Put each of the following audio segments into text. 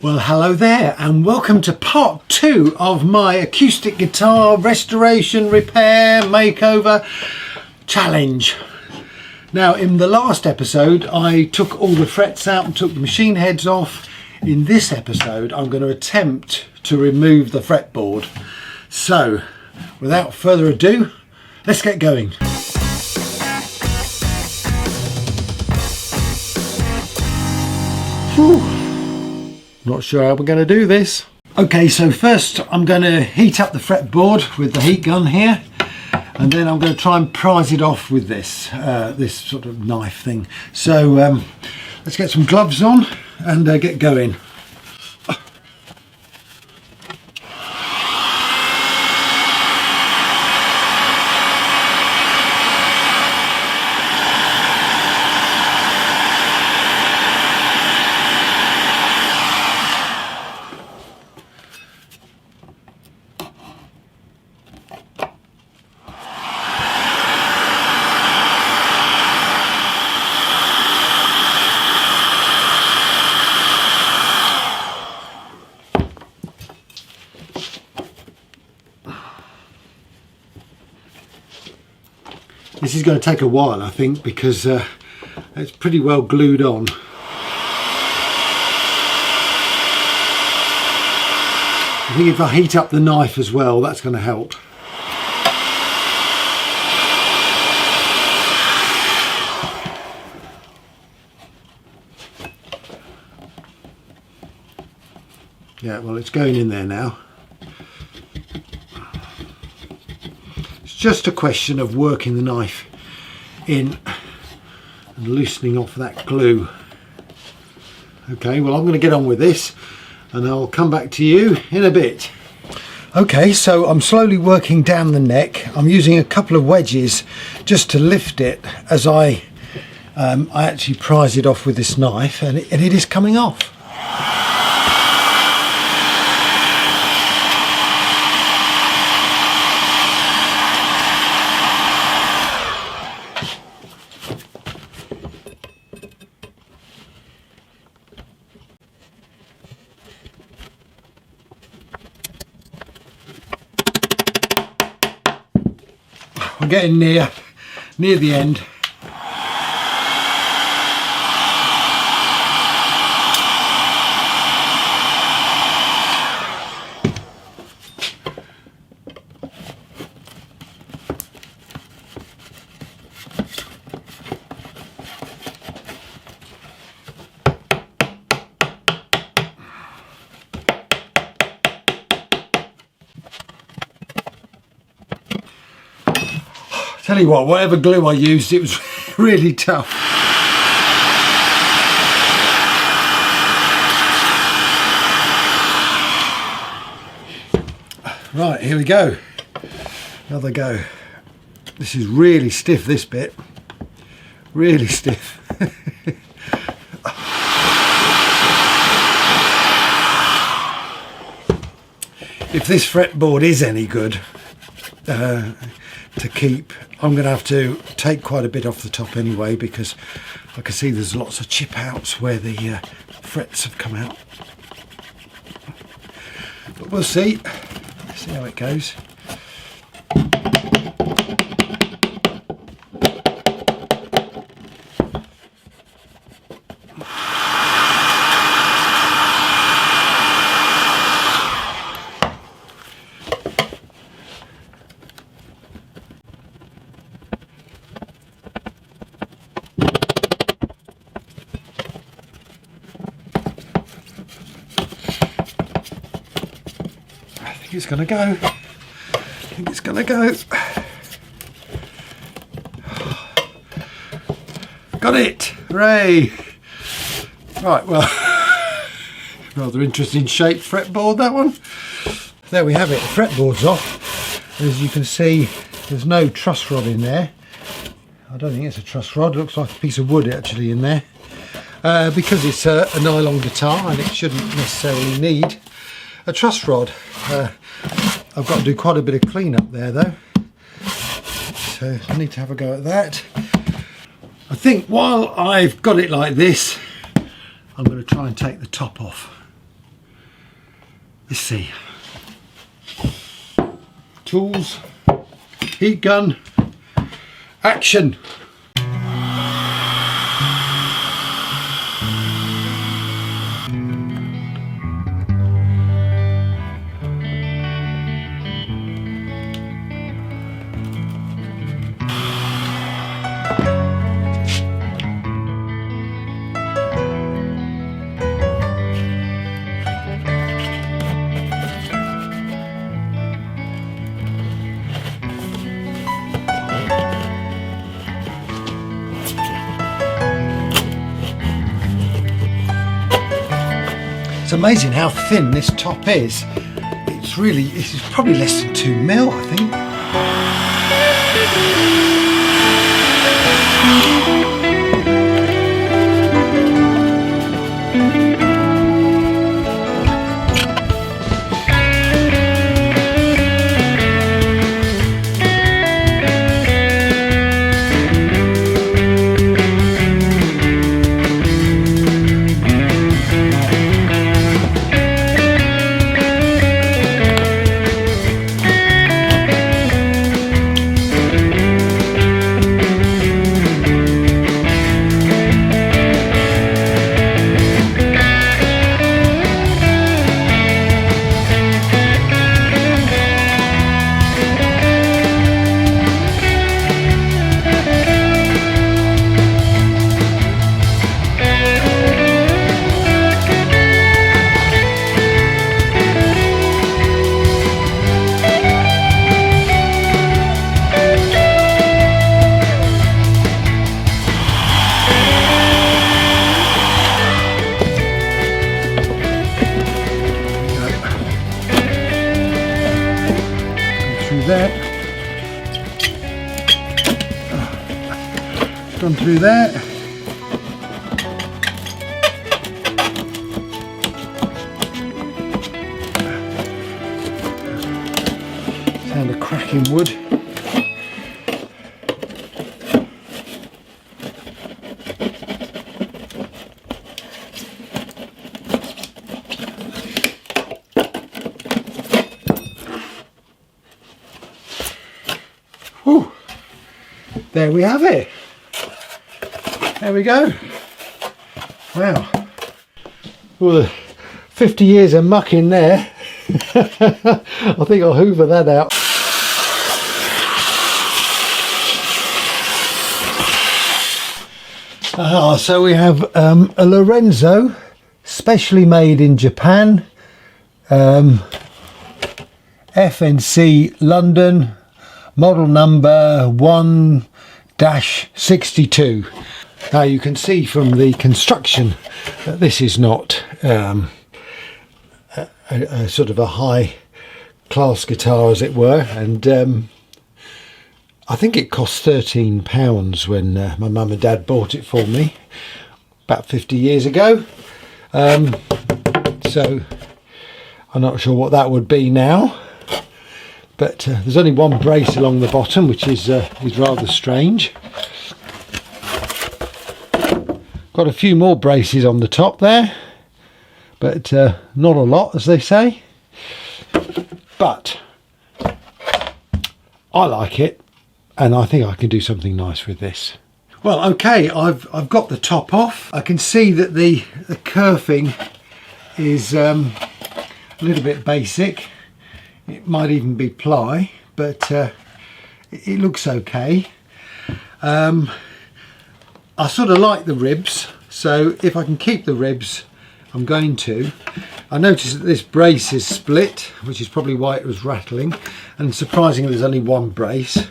Well, hello there and welcome to part 2 of my acoustic guitar restoration, repair, makeover challenge. Now, in the last episode I took all the frets out and took the machine heads off. In this episode I'm going to attempt to remove the fretboard. So without further ado, let's get going. Whew. Not sure how we're going to do this. Okay, so first I'm going to heat up the fretboard with the heat gun here, and then I'm going to try and prise it off with this this sort of knife thing. So let's get some gloves on and get going. This is going to take a while, I think, because it's pretty well glued on. I think if I heat up the knife as well, that's going to help. Yeah, well, it's going in there now. Just a question of working the knife in and loosening off that glue. Okay, well, I'm going to get on with this and I'll come back to you in a bit. Okay, so I'm slowly working down the neck. I'm using a couple of wedges just to lift it as I actually prise it off with this knife, and it is coming off. We're getting near the end. Tell you what, whatever glue I used, it was really tough. Right, here we go. Another go. This is really stiff, this bit. Really stiff. If this fretboard is any good to keep, I'm going to have to take quite a bit off the top anyway, because I can see there's lots of chip outs where the frets have come out. But we'll see how it goes. I think it's going to go. I think it's going to go. Got it! Hooray! Right, well, rather interesting shaped fretboard, that one. There we have it, the fretboard's off. As you can see, there's no truss rod in there. I don't think it's a truss rod, it looks like a piece of wood actually in there. Because it's a nylon guitar and it shouldn't necessarily need a truss rod. I've got to do quite a bit of cleanup there though, so I need to have a go at that. I think while I've got it like this, I'm going to try and take the top off. Let's see. Tools, heat gun, action. It's amazing how thin this top is. It's probably less than 2 mil, I think. That gone through that. Sound of cracking wood. Whew. There we have it. There we go. Wow. All the 50 years of muck in there. I think I'll hoover that out. So we have a Lorenzo, specially made in Japan, FNC London, model number 1-62. Now you can see from the construction that this is not a sort of a high class guitar, as it were, and I think it cost £13 when my mum and dad bought it for me about 50 years ago. So I'm not sure what that would be now, but there's only one brace along the bottom, which is rather strange. Got a few more braces on the top there, but not a lot, as they say. But I like it, and I think I can do something nice with this. Well, okay, I've got the top off. I can see that the kerfing is a little bit basic. It might even be ply, but it looks okay. I sort of like the ribs, so if I can keep the ribs, I'm going to. I noticed that this brace is split, which is probably why it was rattling, and surprisingly there's only one brace.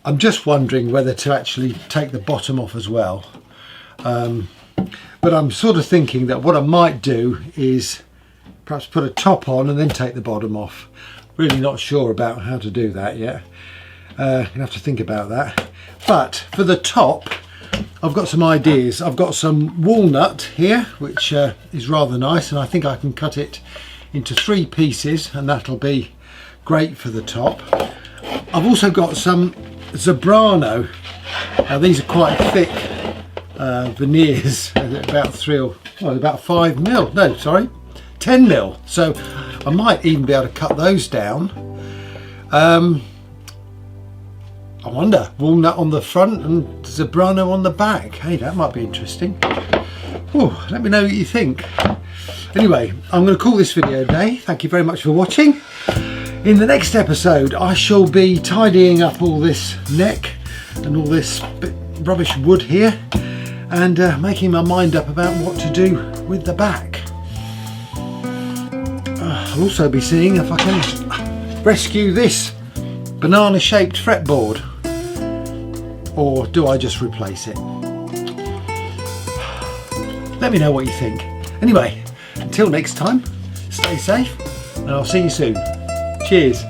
I'm just wondering whether to actually take the bottom off as well. But I'm sort of thinking that what I might do is perhaps put a top on and then take the bottom off. Really not sure about how to do that yet. You'll have to think about that. But for the top, I've got some ideas. I've got some walnut here, which is rather nice, and I think I can cut it into 3 pieces, and that'll be great for the top. I've also got some Zebrano. Now these are quite thick veneers, about 10 mil. So I might even be able to cut those down. I wonder, walnut on the front and Zebrano on the back. Hey, that might be interesting. Ooh, let me know what you think. Anyway, I'm going to call this video a day. Thank you very much for watching. In the next episode, I shall be tidying up all this neck and all this rubbish wood here, and making my mind up about what to do with the back. I'll also be seeing if I can rescue this banana shaped fretboard, or do I just replace it? Let me know what you think. Anyway, until next time, stay safe and I'll see you soon. Cheers.